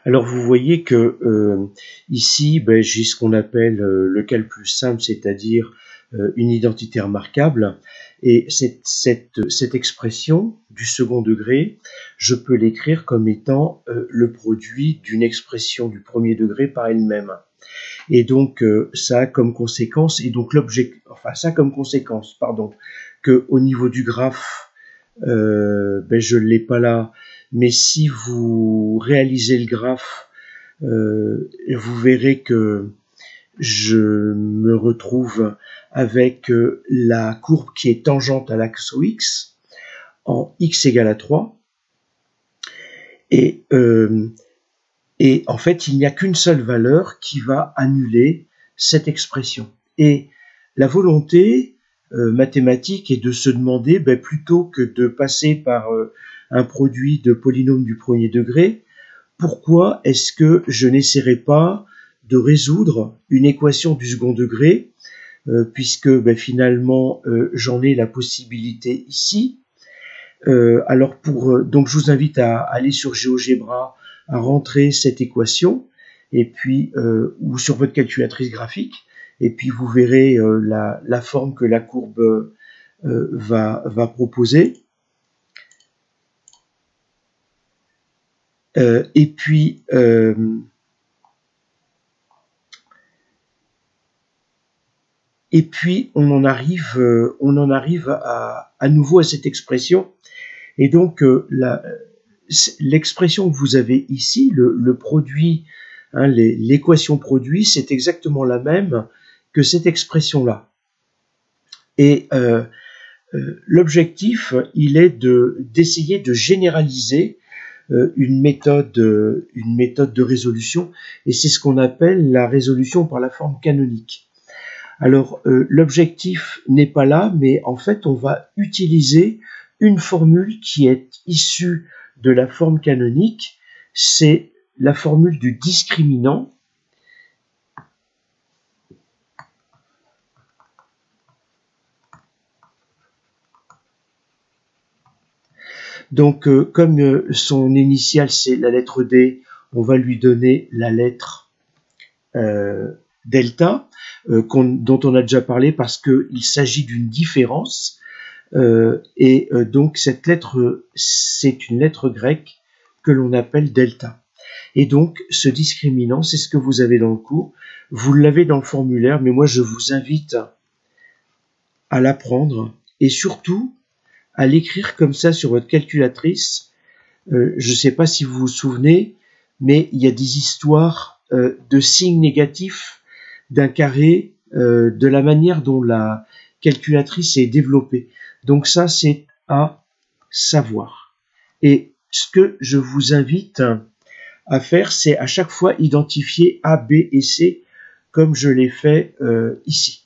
Alors vous voyez que ici, ben, j'ai ce qu'on appelle le cal plus simple, c'est-à-dire une identité remarquable. Et cette expression du second degré, je peux l'écrire comme étant le produit d'une expression du premier degré par elle-même. Et donc ça a comme conséquence, et donc ça a comme conséquence, pardon, que au niveau du graphe, ben je ne l'ai pas là, mais si vous réalisez le graphe, vous verrez que je me retrouve avec la courbe qui est tangente à l'axe X en x égale à 3. Et en fait, il n'y a qu'une seule valeur qui va annuler cette expression. Et la volonté mathématique est de se demander, ben, plutôt que de passer par un produit de polynômes du premier degré, pourquoi est-ce que je n'essaierai pas de résoudre une équation du second degré, puisque ben, finalement j'en ai la possibilité ici. Alors donc je vous invite à aller sur GeoGebra, à rentrer cette équation, et puis ou sur votre calculatrice graphique, et puis vous verrez la forme que la courbe va proposer. Et puis on en arrive à nouveau à cette expression. Et donc l'expression que vous avez ici, le produit, hein, l'équation produit, c'est exactement la même que cette expression-là. Et l'objectif, il est d'essayer de généraliser une méthode de résolution, et c'est ce qu'on appelle la résolution par la forme canonique. Alors l'objectif n'est pas là, mais en fait on va utiliser une formule qui est issue de la forme canonique, c'est la formule du discriminant. Donc comme son initiale c'est la lettre D, on va lui donner la lettre delta, dont on a déjà parlé parce qu'il s'agit d'une différence. Donc cette lettre, c'est une lettre grecque que l'on appelle delta. Et donc ce discriminant, c'est ce que vous avez dans le cours. Vous l'avez dans le formulaire, mais moi je vous invite à l'apprendre et surtout à l'écrire comme ça sur votre calculatrice. Je ne sais pas si vous vous souvenez, mais il y a des histoires de signes négatifs d'un carré, de la manière dont la calculatrice est développée. Donc ça, c'est à savoir. Et ce que je vous invite à faire, c'est à chaque fois identifier A, B et C, comme je l'ai fait ici.